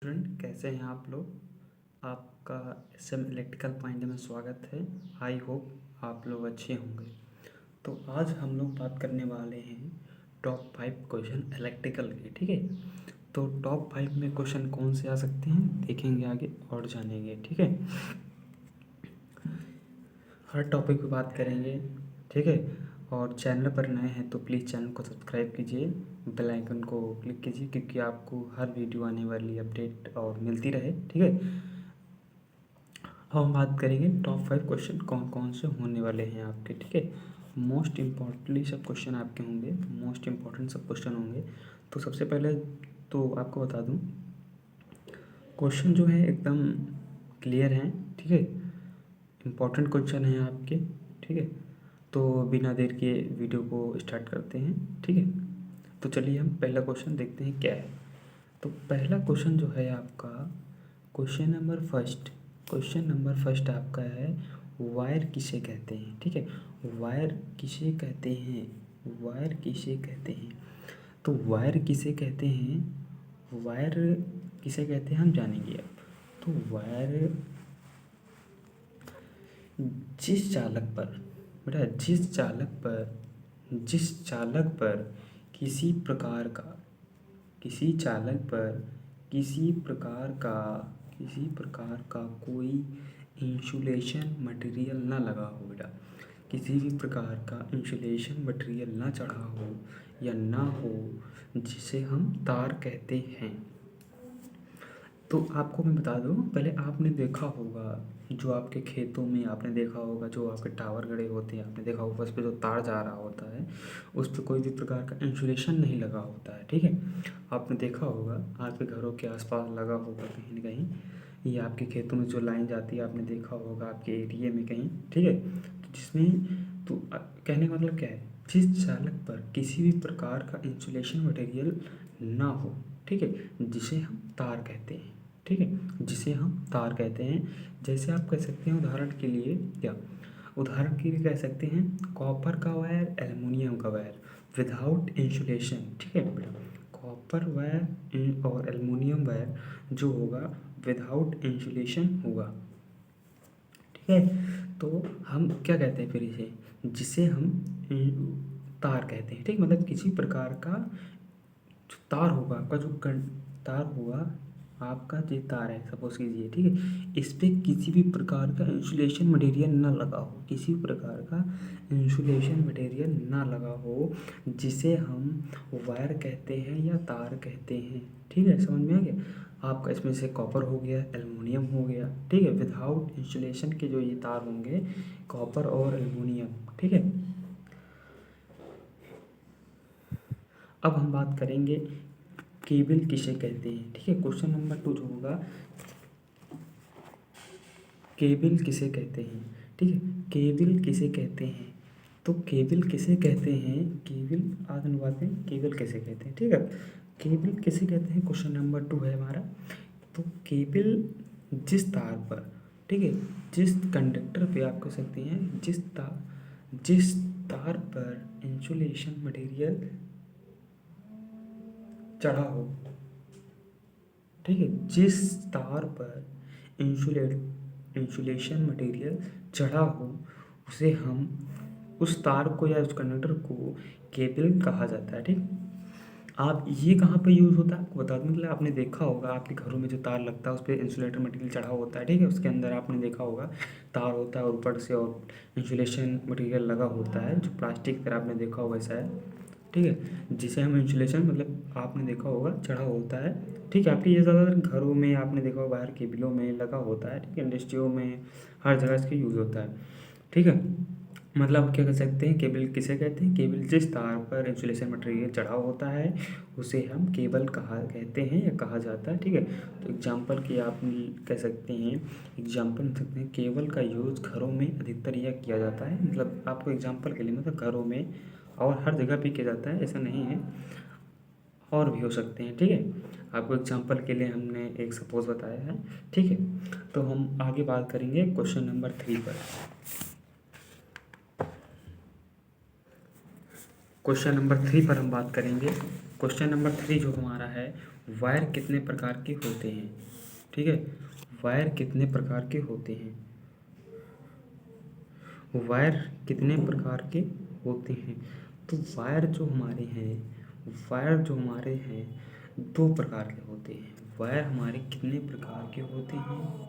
Student कैसे हैं आप लोग। आपका SM इलेक्ट्रिकल पॉइंट में स्वागत है। आई होप आप लोग अच्छे होंगे। तो आज हम लोग बात करने वाले हैं टॉप 5 क्वेश्चन इलेक्ट्रिकल के। ठीक है, तो टॉप 5 में क्वेश्चन कौन से आ सकते हैं देखेंगे आगे और जानेंगे। ठीक है, हर टॉपिक पे बात करेंगे। ठीक है, और चैनल पर नए हैं तो प्लीज़ चैनल को सब्सक्राइब कीजिए, बेल आइकन को क्लिक कीजिए क्योंकि आपको हर वीडियो आने वाली अपडेट और मिलती रहे। ठीक है, हम बात करेंगे टॉप 5 क्वेश्चन कौन कौन से होने वाले हैं आपके। ठीक है, मोस्ट इम्पॉर्टेंटली सब क्वेश्चन आपके होंगे, मोस्ट इम्पॉर्टेंट सब क्वेश्चन होंगे। तो सबसे पहले तो आपको बता दूं, क्वेश्चन जो है एकदम क्लियर हैं। ठीक है, इम्पॉर्टेंट क्वेश्चन हैं आपके। ठीक है, तो बिना देर के वीडियो को स्टार्ट करते हैं। ठीक है, तो चलिए हम पहला क्वेश्चन देखते हैं क्या है। तो पहला क्वेश्चन जो है आपका क्वेश्चन नंबर फर्स्ट आपका है, वायर किसे कहते हैं। ठीक है, वायर किसे कहते हैं, वायर किसे कहते हैं। तो वायर किसे कहते हैं, वायर किसे कहते हैं हम जानेंगे अब। तो वायर जिस चालक पर बेटा जिस चालक पर किसी प्रकार का किसी चालक पर किसी प्रकार का कोई इंसुलेशन मटेरियल ना लगा हो बेटा, किसी भी प्रकार का इंसुलेशन मटेरियल ना चढ़ा हो या ना हो, जिसे हम तार कहते हैं। तो आपको मैं बता दूं, पहले आपने देखा होगा जो आपके खेतों में आपने देखा होगा, जो आपके टावर गड़े होते हैं आपने देखा होगा, उस पर जो तार जा रहा होता है उस पर कोई भी प्रकार का इंसुलेशन नहीं लगा होता है। ठीक है, आपने देखा होगा, आपके घरों के आसपास लगा होगा कहीं ना कहीं, या आपके खेतों में जो लाइन जाती है आपने देखा होगा आपके एरिए में कहीं। ठीक है, तो जिसमें तो कहने का मतलब क्या है, जिस चालक पर किसी भी प्रकार का इंसुलेशन मटेरियल ना हो, ठीक है, जिसे हम तार कहते हैं। ठीक है, जिसे हम तार कहते हैं। जैसे आप कह सकते हैं उदाहरण के लिए, क्या उदाहरण के लिए कह सकते हैं, कॉपर का वायर, एल्युमिनियम का वायर विदाउट इंसुलेशन। ठीक है बेटा, कॉपर वायर और एल्युमिनियम वायर जो होगा विदाउट इंसुलेशन होगा। ठीक है, तो हम क्या कहते हैं फिर इसे, जिसे हम तार कहते हैं। ठीक, मतलब किसी प्रकार का जो तार होगा आपका, तार होगा आपका, जो तार है सपोज कीजिए। ठीक है, इस पर किसी भी प्रकार का इंसुलेशन मटेरियल ना लगा हो, किसी प्रकार का इंसुलेशन मटेरियल ना लगा हो, जिसे हम वायर कहते हैं या तार कहते हैं। ठीक है, समझ में आ गया आपका। इसमें से कॉपर हो गया, एल्युमिनियम हो गया। ठीक है, विदाउट इंसुलेशन के जो ये तार होंगे, कॉपर और एल्युमिनियम। ठीक है, अब हम बात करेंगे केबल किसे कहते हैं। ठीक है, क्वेश्चन नंबर 2 जो होगा, केबल किसे कहते हैं। ठीक है, केबल किसे कहते हैं। तो केबल किसे कहते हैं, केबल आज हम बात करें केबल किसे कहते हैं। ठीक है, केबल किसे कहते हैं, क्वेश्चन नंबर 2 है हमारा। तो केबल जिस तार पर, ठीक है, जिस कंडक्टर पे आप कह सकते हैं, जिस तार पर इंसुलेशन मटेरियल चढ़ा हो। ठीक है, जिस तार पर इंसुलेशन मटेरियल चढ़ा हो, उसे हम उस तार को या उस कंडक्टर को केबल कहा जाता है। ठीक, आप ये कहाँ पे यूज़ होता है आपको बता दूँ, मतलब आपने देखा होगा आपके घरों में जो तार लगता है उस पर इंसुलेटर मटेरियल चढ़ा होता है। ठीक है, उसके अंदर आपने देखा होगा तार होता है, ऊपर से और इंसुलेशन मटेरियल लगा होता है जो प्लास्टिक की तरह आपने देखा होगा ऐसा है। ठीक है, जिसे हम इंसुलेशन मतलब आपने देखा होगा चढ़ा होता है। ठीक है, आपके ये ज़्यादातर घरों में आपने देखा होगा, बाहर केबलों में लगा होता है। ठीक है, इंडस्ट्रियों में हर जगह इसका यूज़ होता है। ठीक है, मतलब क्या कह सकते हैं, केबल किसे कहते हैं, केबल जिस तार पर इंसुलेशन मटेरियल चढ़ा होता है उसे हम केबल कहा कहते हैं या कहा जाता है। ठीक है, तो एग्जांपल की आप कह सकते हैं, एग्जांपल दे सकते हैं, केबल का यूज़ घरों में अधिकतर यह किया जाता है। मतलब आपको एग्जांपल के लिए, मतलब घरों में और हर जगह भी किया जाता है, ऐसा नहीं है, और भी हो सकते हैं। ठीक है, आपको एग्जांपल के लिए हमने एक सपोज बताया है। ठीक है, तो हम आगे बात करेंगे क्वेश्चन नंबर 3 पर। क्वेश्चन नंबर 3 पर हम बात करेंगे। क्वेश्चन नंबर 3 जो हमारा है वायर कितने प्रकार के होते हैं, ठीक है, वायर कितने प्रकार के होते हैं, वायर कितने प्रकार के होते हैं। तो वायर जो हमारे हैं, वायर जो हमारे हैं 2 प्रकार के होते हैं। वायर हमारे कितने प्रकार के होते हैं,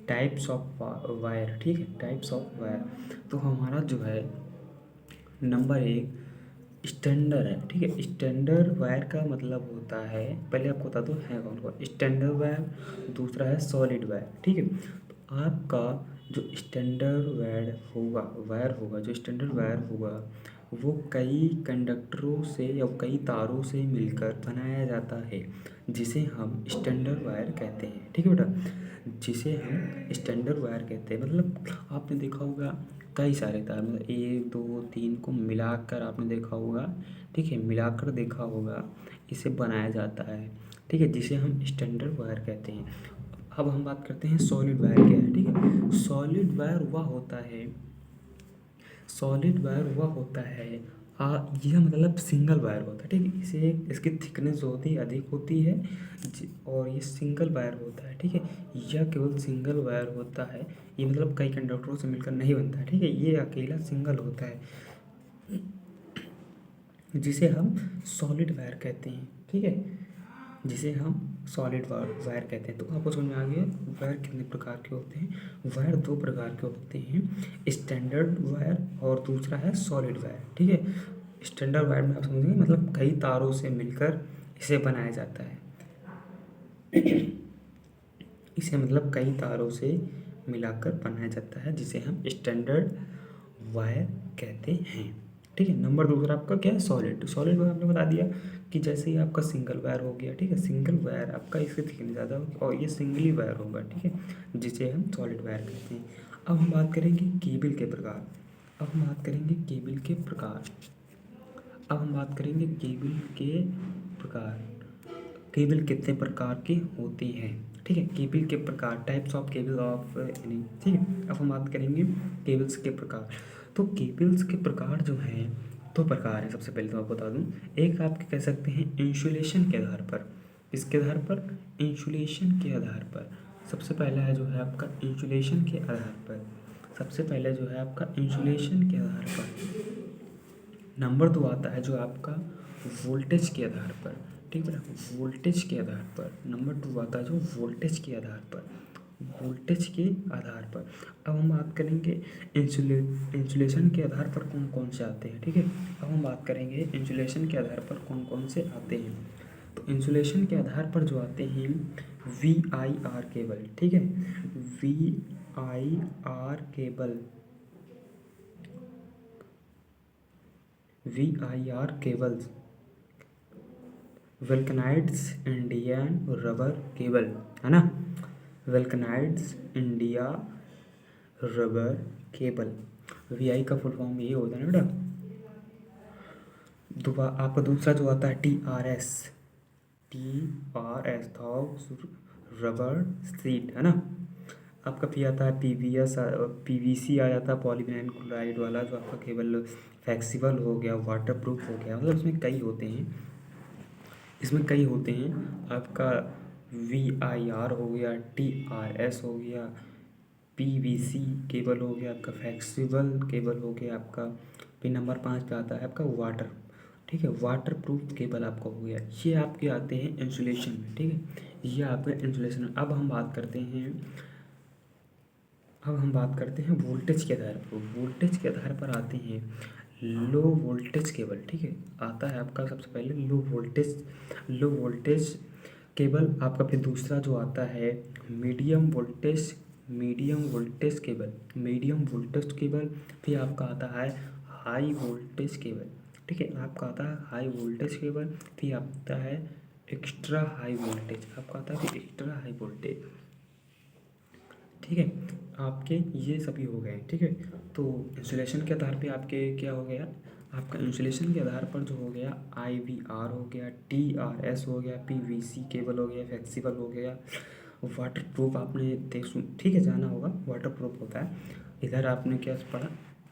टाइप्स ऑफ वायर, ठीक है, टाइप्स ऑफ वायर। तो हमारा जो है नंबर 1 स्टैंडर्ड है, ठीक है। स्टैंडर्ड वायर का मतलब होता है, पहले आपको बता दूं है कौन कौन। स्टैंडर्ड वायर, दूसरा है सॉलिड वायर, ठीक है। तो आपका जो स्टैंडर्ड वायर होगा, जो स्टैंडर्ड वायर होगा वो कई कंडक्टरों से या कई तारों से मिलकर बनाया जाता है, जिसे हम स्टैंडर्ड वायर कहते हैं, ठीक है बेटा, जिसे हम स्टैंडर्ड वायर कहते हैं। मतलब आपने देखा होगा कई सारे तार, मतलब 1 2 3 को मिलाकर आपने देखा होगा, ठीक है, मिलाकर देखा होगा, इसे बनाया जाता है, ठीक है, जिसे हम स्टैंडर्ड वायर कहते हैं। अब हम बात करते हैं सॉलिड वायर क्या है, ठीक है। सॉलिड वायर वह होता है यह मतलब सिंगल वायर होता है, ठीक है। इसे इसकी थिकनेस जो होती है अधिक होती है और ये सिंगल वायर होता है, ठीक है। यह केवल सिंगल वायर होता है, ये मतलब कई कंडक्टरों से मिलकर नहीं बनता है, ठीक है, ये अकेला सिंगल होता है, जिसे हम सॉलिड वायर कहते हैं, ठीक है, जिसे हम सॉलिड वायर कहते हैं। तो आपको समझ में आ गया वायर कितने प्रकार के होते हैं। वायर 2 प्रकार के होते हैं, स्टैंडर्ड वायर और दूसरा है सॉलिड वायर, ठीक है। स्टैंडर्ड वायर में आप समझेंगे मतलब कई तारों से मिलकर इसे बनाया जाता है, इसे मतलब कई तारों से मिलाकर बनाया जाता है, जिसे हम स्टैंडर्ड वायर कहते हैं, ठीक है। नंबर दूसरा आपका क्या है, सॉलिड वायर आपने बता दिया कि जैसे ही आपका सिंगल वायर हो गया, ठीक है, सिंगल वायर आपका इससे थिकनेस ज़्यादा होगी और ये सिंगल ही वायर होगा, ठीक है, जिसे हम सॉलिड वायर कहते हैं। अब हम बात करेंगे केबल के प्रकार, अब हम बात करेंगे केबल के प्रकार, अब हम बात करेंगे केबल के प्रकार। केबल कितने प्रकार के होते हैं, ठीक है, केबल के प्रकार, types of cable of any, ठीक है। अब हम बात करेंगे केबल्स के प्रकार। तो केबल्स के प्रकार जो हैं 2 प्रकार हैं। सबसे पहले तो आपको बता दूं, एक आप कह सकते हैं इंसुलेशन के आधार पर, इसके आधार पर, इंसुलेशन के आधार पर। सबसे पहला है जो है आपका इंसुलेशन के आधार पर, सबसे पहले जो है आपका इंसुलेशन के आधार पर। नंबर 2 आता है जो आपका वोल्टेज के आधार पर, ठीक है, वोल्टेज के आधार पर। नंबर 2 आता है जो वोल्टेज के आधार पर, वोल्टेज के आधार पर। अब हम बात करेंगे इंसुलेशन के आधार पर कौन कौन से आते हैं, ठीक है। अब हम बात करेंगे इंसुलेशन के आधार पर कौन कौन से आते हैं। तो इंसुलेशन के आधार पर जो आते हैं VIR केबल, ठीक है, VIR cable, VIR cables, vulcanized Indian rubber cable, है ना, vulcanized India rubber cable. VI का फुल फॉर्म ये होता है ना बेटा। आपका दूसरा जो आता है TRS था रबर सीट, है ना। आपका फिर आता है PVC आ जाता है, पॉलीविनाइल क्लोराइड वाला, जो आपका केबल फ्लेक्सिबल हो गया, वाटर प्रूफ हो गया, मतलब इसमें कई होते हैं, इसमें कई होते हैं। आपका VIR हो गया, TRS हो गया, PVC केबल हो गया, आपका फ्लेक्सिबल केबल हो गया आपका। फिर नंबर 5 पे आता है आपका वाटर, ठीक है, वाटर प्रूफ केबल आपका हो गया। ये आपके आते हैं इंसुलेशन में, ठीक है, ये आपके इंसुलेशन में। अब हम बात करते हैं, अब हम बात करते हैं वोल्टेज के आधार पर। वोल्टेज के आधार पर आते हैं लो वोल्टेज केबल, ठीक है, आता है आपका सबसे पहले लो वोल्टेज केबल। आपका फिर दूसरा जो आता है मीडियम वोल्टेज केबल। फिर आपका आता है हाई वोल्टेज केबल, ठीक है, आपका आता है हाई वोल्टेज केबल। फिर आता है एक्स्ट्रा हाई वोल्टेज, आपका आता है फिर एक्स्ट्रा हाई वोल्टेज, ठीक है। आपके ये सभी हो गए, ठीक है। तो इंसुलेशन के आधार पे आपके क्या हो गया, आपका इंसुलेशन के आधार पर जो हो गया IVR हो गया, TRS हो गया, PVC केबल हो गया, फ्लेक्सिबल हो गया, वाटर प्रूफ आपने ठीक है, जाना होगा वाटर प्रूफ होता है। इधर आपने क्या पढ़ा,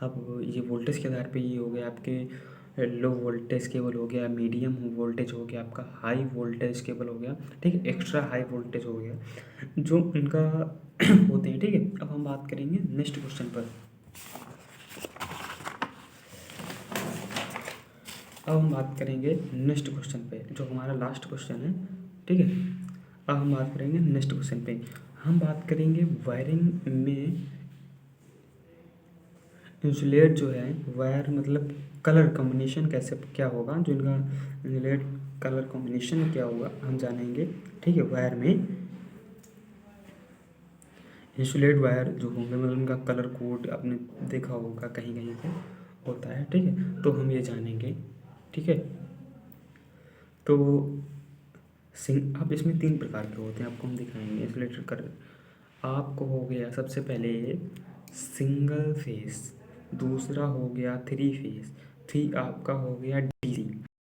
अब ये वोल्टेज के आधार पे ये हो गया आपके लो वोल्टेज केबल हो गया, मीडियम वोल्टेज हो गया, आपका हाई वोल्टेज केबल हो गया, ठीक है, एक्स्ट्रा हाई वोल्टेज हो गया, जो उनका होते हैं, ठीक है। अब हम बात करेंगे नेक्स्ट क्वेश्चन पर। अब हम बात करेंगे नेक्स्ट क्वेश्चन पे, जो हमारा लास्ट क्वेश्चन है, ठीक है। अब हम बात करेंगे नेक्स्ट क्वेश्चन पे। हम बात करेंगे वायरिंग में इंसुलेट जो है, वायर मतलब कलर कॉम्बिनेशन कैसे क्या होगा, जो इनका इंसुलेट कलर कॉम्बिनेशन क्या होगा हम जानेंगे, ठीक है। वायर में इंसुलेट वायर जो होंगे मतलब उनका कलर कोड आपने देखा होगा कहीं कहीं पे होता है, ठीक है, तो हम ये जानेंगे, ठीक है। तो अब इसमें 3 प्रकार के होते हैं, आपको हम दिखाएंगे इंसुलेटर कलर। आपको हो गया सबसे पहले सिंगल फेस, दूसरा हो गया 3 फेस, आपका हो गया